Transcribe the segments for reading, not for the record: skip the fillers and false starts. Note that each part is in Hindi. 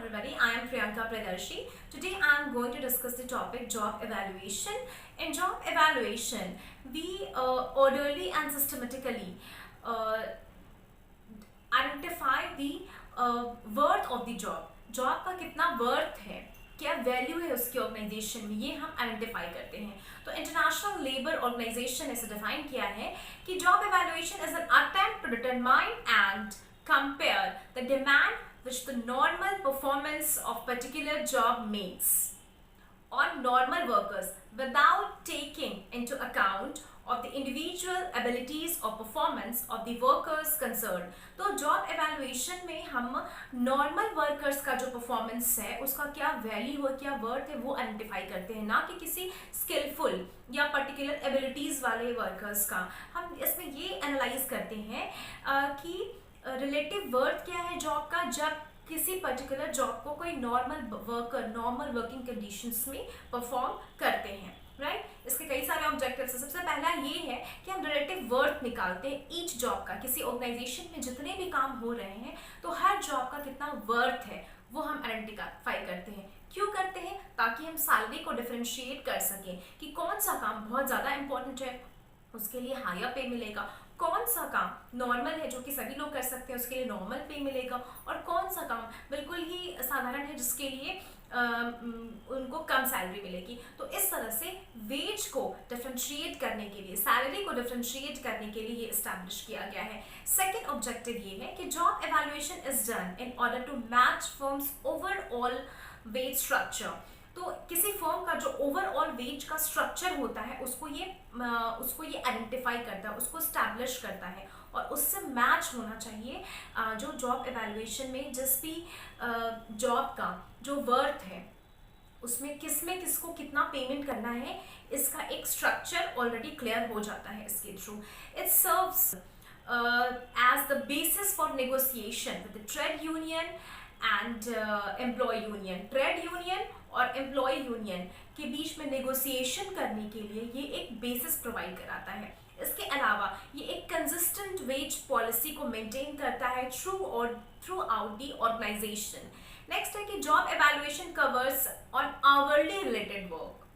everybody. I am Priyanka Pradarshi. Today I am going to discuss the topic job evaluation. In job evaluation, we orderly and systematically uh, identify the worth of the job. Job का कितना वर्थ है, क्या वैल्यू है उसकी ऑर्गेनाइजेशन में, ये हम आइडेंटिफाई करते हैं. तो इंटरनेशनल लेबर ऑर्गेनाइजेशन ऐसे डिफाइन किया है कि job evaluation is an attempt to determine and compare the demand which the normal performance of particular job makes on normal workers without taking into account of the individual abilities or performance of the workers concerned. तो जॉब एवेल्युएशन में हम नॉर्मल वर्कर्स का जो परफॉर्मेंस है उसका क्या वैल्यू है, क्या वर्थ है, वो आइडेंटिफाई करते हैं, ना कि किसी स्किलफुल या पर्टिकुलर एबिलिटीज वाले वर्कर्स का. हम इसमें ये एनालाइज करते हैं कि रिलेटिव वर्थ क्या है जॉब का जब किसी पर्टिकुलर जॉब को कोई normal worker normal working conditions में परफॉर्म करते हैं. राइट इसके कई सारे ऑब्जेक्टिव्स हैं. सबसे पहला ये है कि हम रिलेटिव वर्थ निकालते हैं ईच जॉब का. किसी ऑर्गेनाइजेशन में जितने भी काम हो रहे हैं तो हर जॉब का कितना वर्थ है वो हम आइडेंटिफाई करते हैं. क्यों करते हैं? ताकि हम सैलरी को डिफरेंशिएट कर सकें कि कौन सा काम बहुत ज़्यादा इंपॉर्टेंट है, उसके लिए हायर पे मिलेगा, कौन सा काम नॉर्मल है जो कि सभी लोग कर सकते हैं उसके लिए नॉर्मल पे मिलेगा, और कौन सा काम बिल्कुल ही साधारण है जिसके लिए उनको कम सैलरी मिलेगी. तो इस तरह से वेज को डिफरेंशिएट करने के लिए, सैलरी को डिफरेंशिएट करने के लिए ये इस्टेब्लिश किया गया है. सेकेंड ऑब्जेक्टिव ये है कि job evaluation is done in order to match firms overall wage structure. तो किसी फर्म का जो ओवरऑल वेज का स्ट्रक्चर होता है उसको ये आइडेंटिफाई करता है, उसको स्टैब्लिश करता है, और उससे मैच होना चाहिए जो जॉब एवेल्युएशन में जिस भी जॉब का जो वर्थ है उसमें किसको कितना पेमेंट करना है, इसका एक स्ट्रक्चर ऑलरेडी क्लियर हो जाता है इसके through. It serves as the basis for negotiation with the trade union and employ union. Trade union और एम्प्लॉय यूनियन के बीच में नेगोशिएशन करने के लिए ये एक बेसिस प्रोवाइड कराता है. इसके अलावा ये एक कंसिस्टेंट वेज पॉलिसी को मेंटेन करता है throughout the organisation. Next है कि job evaluation covers on hourly related work.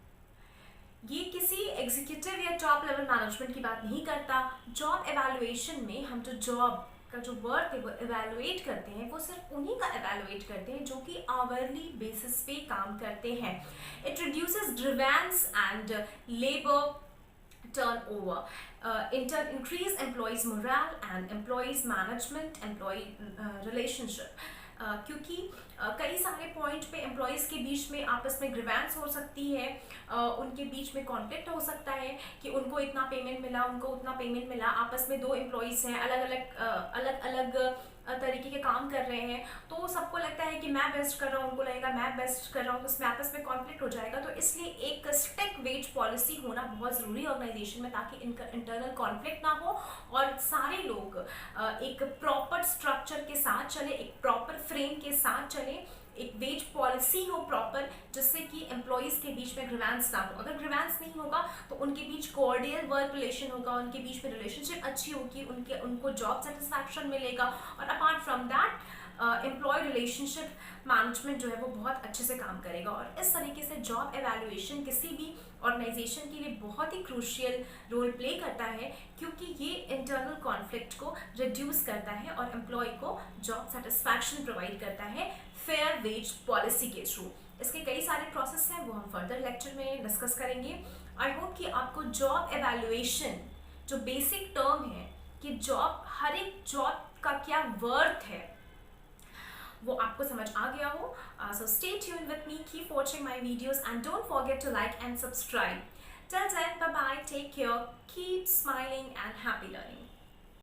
ये किसी एग्जीक्यूटिव या टॉप लेवल मैनेजमेंट की बात नहीं करता. जॉब एवेल्युएशन में हम जो जॉब का जो वर्क है वो एवेलुएट करते हैं, वो सिर्फ उन्हीं का एवेलुएट करते हैं जो कि आवरली बेसिस पे काम करते हैं. It reduces grievance and labour turnover, in turn increase employees morale and employees management employee relationship. क्योंकि कई सारे पॉइंट पे एम्प्लॉयज़ के बीच में आपस में ग्रीवेंस हो सकती है, उनके बीच में कॉन्फ्लिक्ट हो सकता है कि उनको इतना पेमेंट मिला, उनको उतना पेमेंट मिला. आपस में दो एम्प्लॉयज़ हैं, अलग अलग तरीके के काम कर रहे हैं, तो सबको लगता है कि मैं बेस्ट कर रहा हूँ, उनको लगेगा मैं बेस्ट कर रहा हूँ, तो उसमें आपस में कॉन्फ्लिक्ट हो जाएगा. तो इसलिए एक स्ट्रिक्ट वेज पॉलिसी होना बहुत ज़रूरी है ऑर्गेनाइजेशन में, ताकि इनका इंटरनल कॉन्फ्लिक्ट ना हो और सारे लोग एक प्रॉपर स्ट्रक्चर के साथ चले, एक प्रॉपर फ्रेम के साथ चले, एक वेज पॉलिसी हो प्रॉपर, जिससे कि एम्प्लॉयज़ के बीच में ग्रीवेंस ना हो. अगर ग्रीवेंस नहीं होगा तो उनके बीच कोऑर्डियल वर्क रिलेशन होगा, उनके बीच में रिलेशनशिप अच्छी होगी, उनको जॉब सेटिस्फैक्शन मिलेगा, और apart from that employ relationship management जो है वो बहुत अच्छे से काम करेगा. और इस तरीके से जॉब एवेल्युएशन किसी भी ऑर्गेनाइजेशन के लिए बहुत ही क्रूशियल रोल प्ले करता है, क्योंकि ये इंटरनल कॉन्फ्लिक्ट को रिड्यूस करता है और एम्प्लॉय को जॉब सेटिस्फैक्शन प्रोवाइड करता है फेयर वेज पॉलिसी के थ्रू. इसके कई सारे प्रोसेस हैं, वो हम फर्दर लेक्चर में डिस्कस करेंगे. आई होप कि आपको जॉब एवेल्युएशन जो बेसिक टर्म है कि जॉब, हर एक जॉब का क्या वर्थ है, वो आपको समझ आ गया हो. So stay tuned with me, keep watching my videos and don't forget to like and subscribe. Till then, bye bye, take care, keep smiling and happy learning.